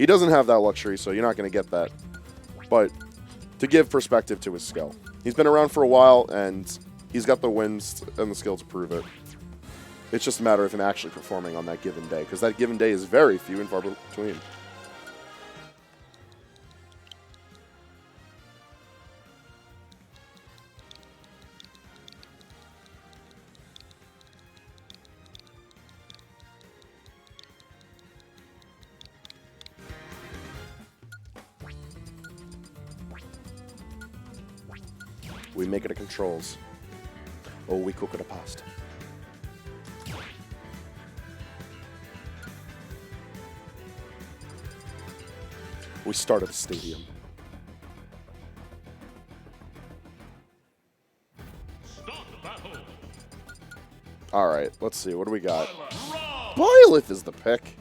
He doesn't have that luxury, so you're not going to get that. But to give perspective to his skill. He's been around for a while, and he's got the wins and the skill to prove it. It's just a matter of him actually performing on that given day, because that given day is very few and far between. We make it a controls. Oh, we cook it a pasta. We start at the stadium. All right, let's see. What do we got? Byleth is the pick.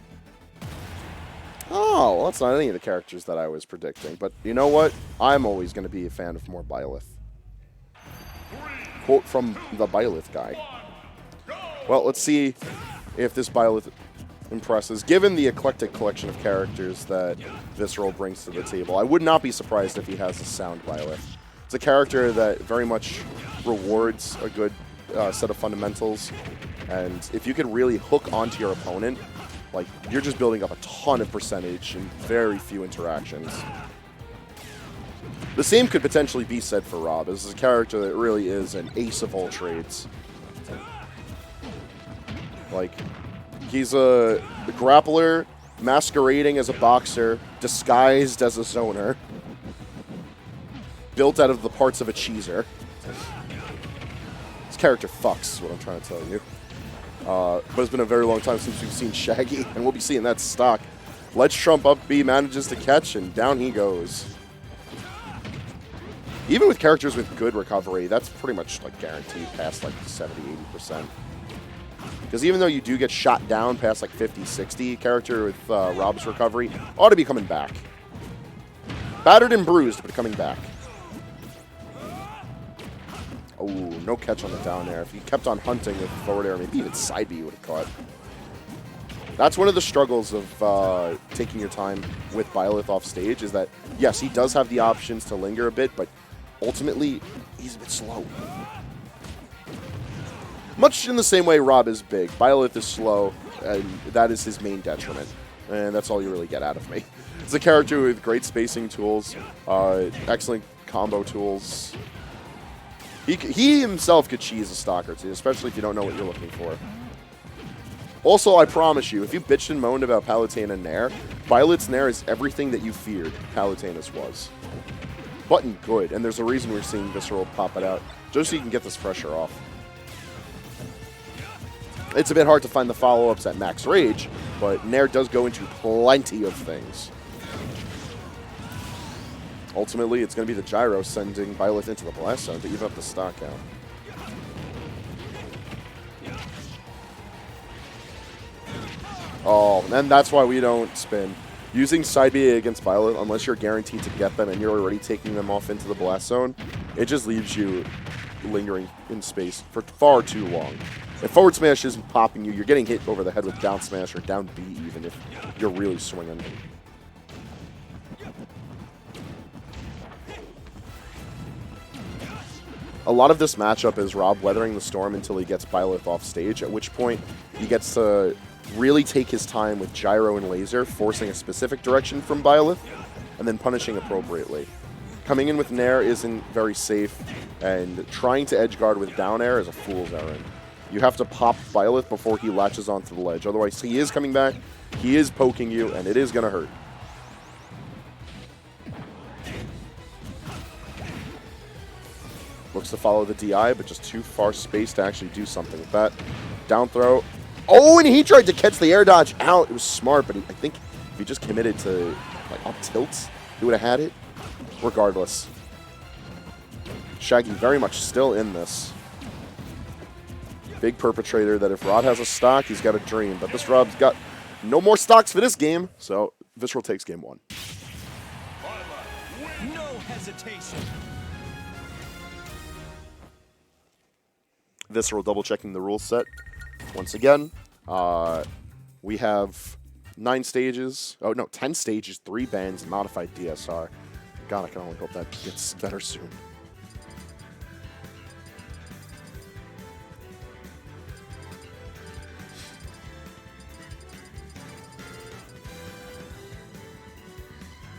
Oh, well, that's not any of the characters that I was predicting. But you know what? I'm always going to be a fan of more Byleth. Quote from the Byleth guy. Well, let's see if this Byleth impresses. Given the eclectic collection of characters that Visceral brings to the table, I would not be surprised if he has a sound Byleth. It's a character that very much rewards a good set of fundamentals, and if you can really hook onto your opponent, like, you're just building up a ton of percentage in very few interactions. The same could potentially be said for Rob. This is a character that really is an ace of all trades. Like, he's a grappler masquerading as a boxer, disguised as a zoner, built out of the parts of a cheeser. This character fucks, is what I'm trying to tell you. But it's been a very long time since we've seen Shaggy, and we'll be seeing that stock. Let's trump up B, manages to catch, and down he goes. Even with characters with good recovery, that's pretty much like guaranteed past like 70-80%. Because even though you do get shot down past like 50-60, character with Rob's recovery ought to be coming back. Battered and bruised, but coming back. Oh, no catch on the down air. If he kept on hunting with forward air, maybe even side B would have caught. That's one of the struggles of taking your time with Byleth off stage, is that, yes, he does have the options to linger a bit, but ultimately, he's a bit slow. Much in the same way Rob is big, Byleth is slow, and that is his main detriment. And that's all you really get out of me. It's a character with great spacing tools, excellent combo tools. He himself could cheese a stock or two, especially if you don't know what you're looking for. Also, I promise you, if you bitched and moaned about Palutena and Nair, Byleth's Nair is everything that you feared Palutena's was. Button good, and there's a reason we're seeing Visceral pop it out, just so you can get this pressure off. It's a bit hard to find the follow-ups at max rage, but Nair does go into plenty of things. Ultimately, it's going to be the gyro sending Byleth into the blast zone to even up the stock out. Oh, and that's why we don't spin. Using side B against Byleth, unless you're guaranteed to get them and you're already taking them off into the blast zone, it just leaves you lingering in space for far too long. If forward smash isn't popping you, you're getting hit over the head with down smash or down B even if you're really swinging. A lot of this matchup is Rob weathering the storm until he gets Byleth off stage, at which point he gets to really take his time with gyro and laser, forcing a specific direction from Byleth, and then punishing appropriately. Coming in with Nair isn't very safe, and trying to edge guard with down air is a fool's errand. You have to pop Byleth before he latches onto the ledge. Otherwise, he is coming back, he is poking you, and it is going to hurt. Looks to follow the DI, but just too far space to actually do something with that. Down throw. Oh, and he tried to catch the air dodge out. It was smart, but I think if he just committed to like up tilts, he would have had it. Regardless. Shaggy very much still in this. Big perpetrator that if Rod has a stock, he's got a dream. But this Rob's got no more stocks for this game, so Visceral takes game one. No hesitation. Visceral double-checking the rule set. Once again, we have 9 stages. Oh, no, 10 stages, 3 bans, modified DSR. God, I can only hope that gets better soon.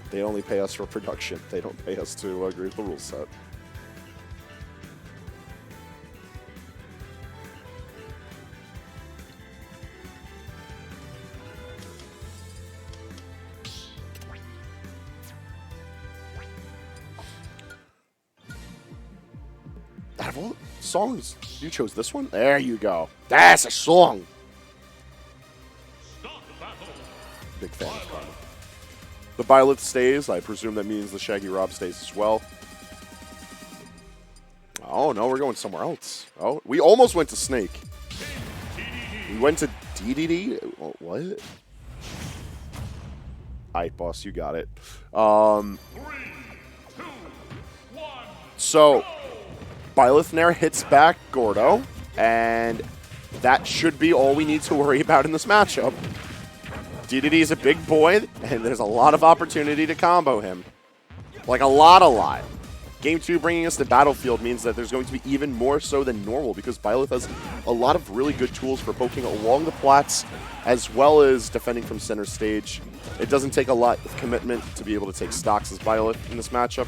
They only pay us for production. They don't pay us to agree with the rule set. Out of all songs, you chose this one? There you go. That's a song. Big fan of Karma. The Byleth stays. I presume that means the Shaggy Rob stays as well. Oh, no, we're going somewhere else. Oh, we almost went to Snake. We went to DDD? Oh, what? All right, boss, you got it. 3, 2, 1, so, Byleth Nair hits back Gordo, and that should be all we need to worry about in this matchup. DDD is a big boy, and there's a lot of opportunity to combo him. Like, a lot. Game 2 bringing us to Battlefield means that there's going to be even more so than normal, because Byleth has a lot of really good tools for poking along the plats, as well as defending from center stage. It doesn't take a lot of commitment to be able to take stocks as Byleth in this matchup,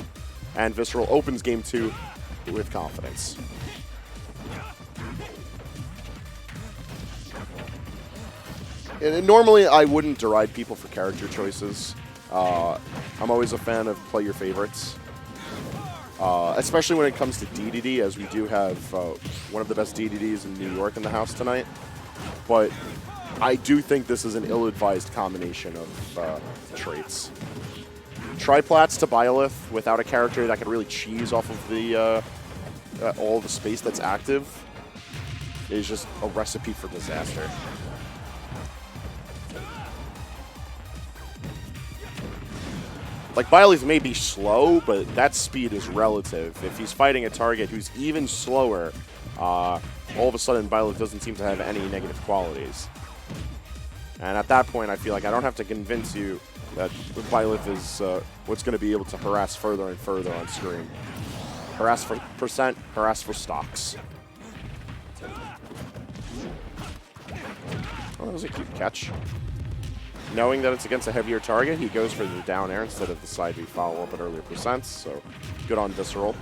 and Visceral opens Game 2 with confidence. And normally, I wouldn't deride people for character choices. I'm always a fan of play your favorites. Especially when it comes to DDD, as we do have one of the best DDDs in New York in the house tonight. But I do think this is an ill-advised combination of traits. Triplats to Byleth without a character that can really cheese off of the all the space that's active is just a recipe for disaster. Like, Byleth may be slow, but that speed is relative. If he's fighting a target who's even slower, all of a sudden Byleth doesn't seem to have any negative qualities. And at that point, I feel like I don't have to convince you that Byleth is what's going to be able to harass further and further on screen. Harass for percent, harass for stocks. Oh, that was a cute catch. Knowing that it's against a heavier target, he goes for the down air instead of the side B follow-up at earlier percents, so good on Visceral.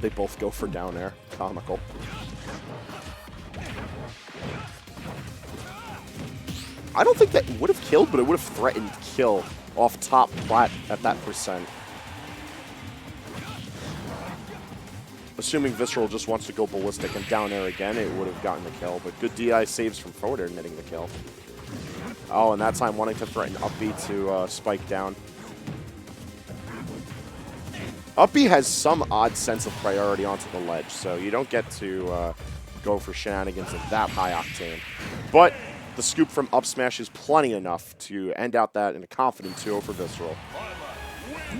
They both go for down air. Comical. I don't think that would have killed, but it would have threatened kill off top plat at that percent. Assuming Visceral just wants to go ballistic and down air again, it would have gotten the kill. But good DI saves from forward air, netting the kill. Oh, and that time wanting to threaten up B to spike down. Up B has some odd sense of priority onto the ledge, so you don't get to go for shenanigans at that high octane. But the scoop from up smash is plenty enough to end out that in a confident 2-0 for Visceral.